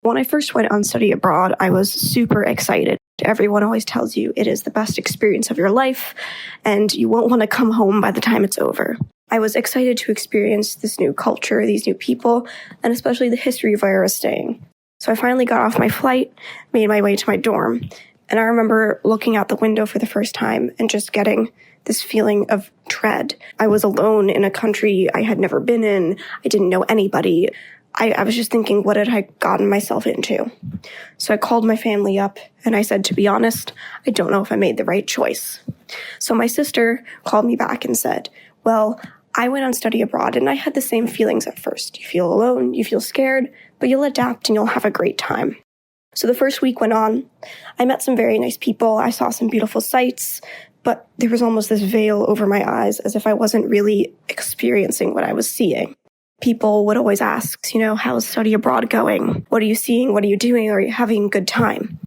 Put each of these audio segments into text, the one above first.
When I first went on study abroad, I was super excited. Everyone always tells you it is the best experience of your life, and you won't want to come home by the time it's over. I was excited to experience this new culture, these new people, and especially the history of where I was staying. So I finally got off my flight, made my way to my dorm, and I remember looking out the window for the first time and just getting this feeling of dread. I was alone in a country I had never been in. I didn't know anybody. I was just thinking, what had I gotten myself into? So I called my family up and I said, to be honest, I don't know if I made the right choice. So my sister called me back and said, well, I went on study abroad and I had the same feelings at first. You feel alone, you feel scared, but you'll adapt and you'll have a great time. So the first week went on. I met some very nice people. I saw some beautiful sights, but there was almost this veil over my eyes as if I wasn't really experiencing what I was seeing. People would always ask, how's study abroad going? What are you seeing? What are you doing? Are you having a good time?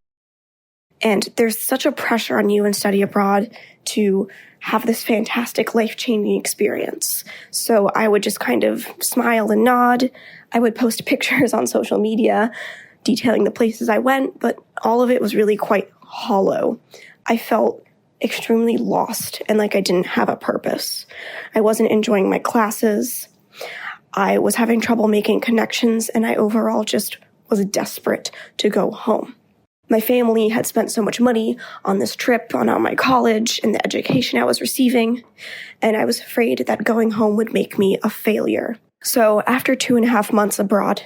And there's such a pressure on you in study abroad to have this fantastic life-changing experience. So I would just kind of smile and nod. I would post pictures on social media detailing the places I went, but all of it was really quite hollow. I felt extremely lost and like I didn't have a purpose. I wasn't enjoying my classes. I was having trouble making connections, and I overall just was desperate to go home. My family had spent so much money on this trip, on my college, and the education I was receiving, and I was afraid that going home would make me a failure. So after 2.5 months abroad,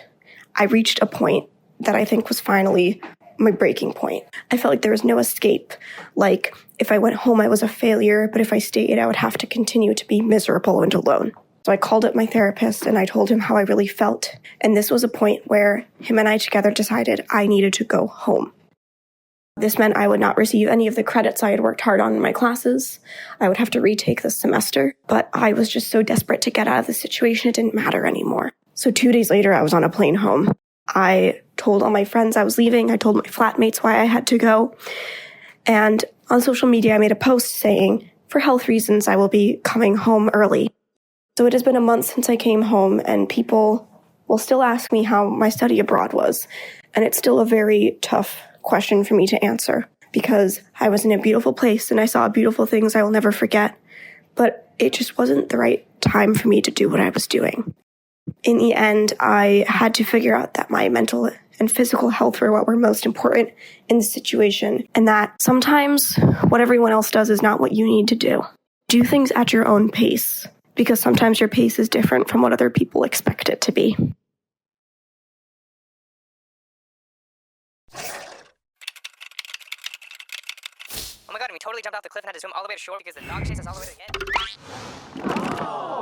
I reached a point that I think was finally my breaking point. I felt like there was no escape. Like, if I went home, I was a failure, but if I stayed, I would have to continue to be miserable and alone. So I called up my therapist and I told him how I really felt. And this was a point where him and I together decided I needed to go home. This meant I would not receive any of the credits I had worked hard on in my classes. I would have to retake this semester, but I was just so desperate to get out of the situation, it didn't matter anymore. So 2 days later, I was on a plane home. I told all my friends I was leaving. I told my flatmates why I had to go. And on social media, I made a post saying, for health reasons, I will be coming home early. So it has been a month since I came home, and people will still ask me how my study abroad was. And it's still a very tough question for me to answer because I was in a beautiful place and I saw beautiful things I will never forget. But it just wasn't the right time for me to do what I was doing. In the end, I had to figure out that my mental and physical health were what were most important in the situation, and that sometimes what everyone else does is not what you need to do. Do things at your own pace, because sometimes your pace is different from what other people expect it to be. Oh my god, and we totally jumped off the cliff and had to swim all the way to shore because the dog chased us all the way to the end. Oh.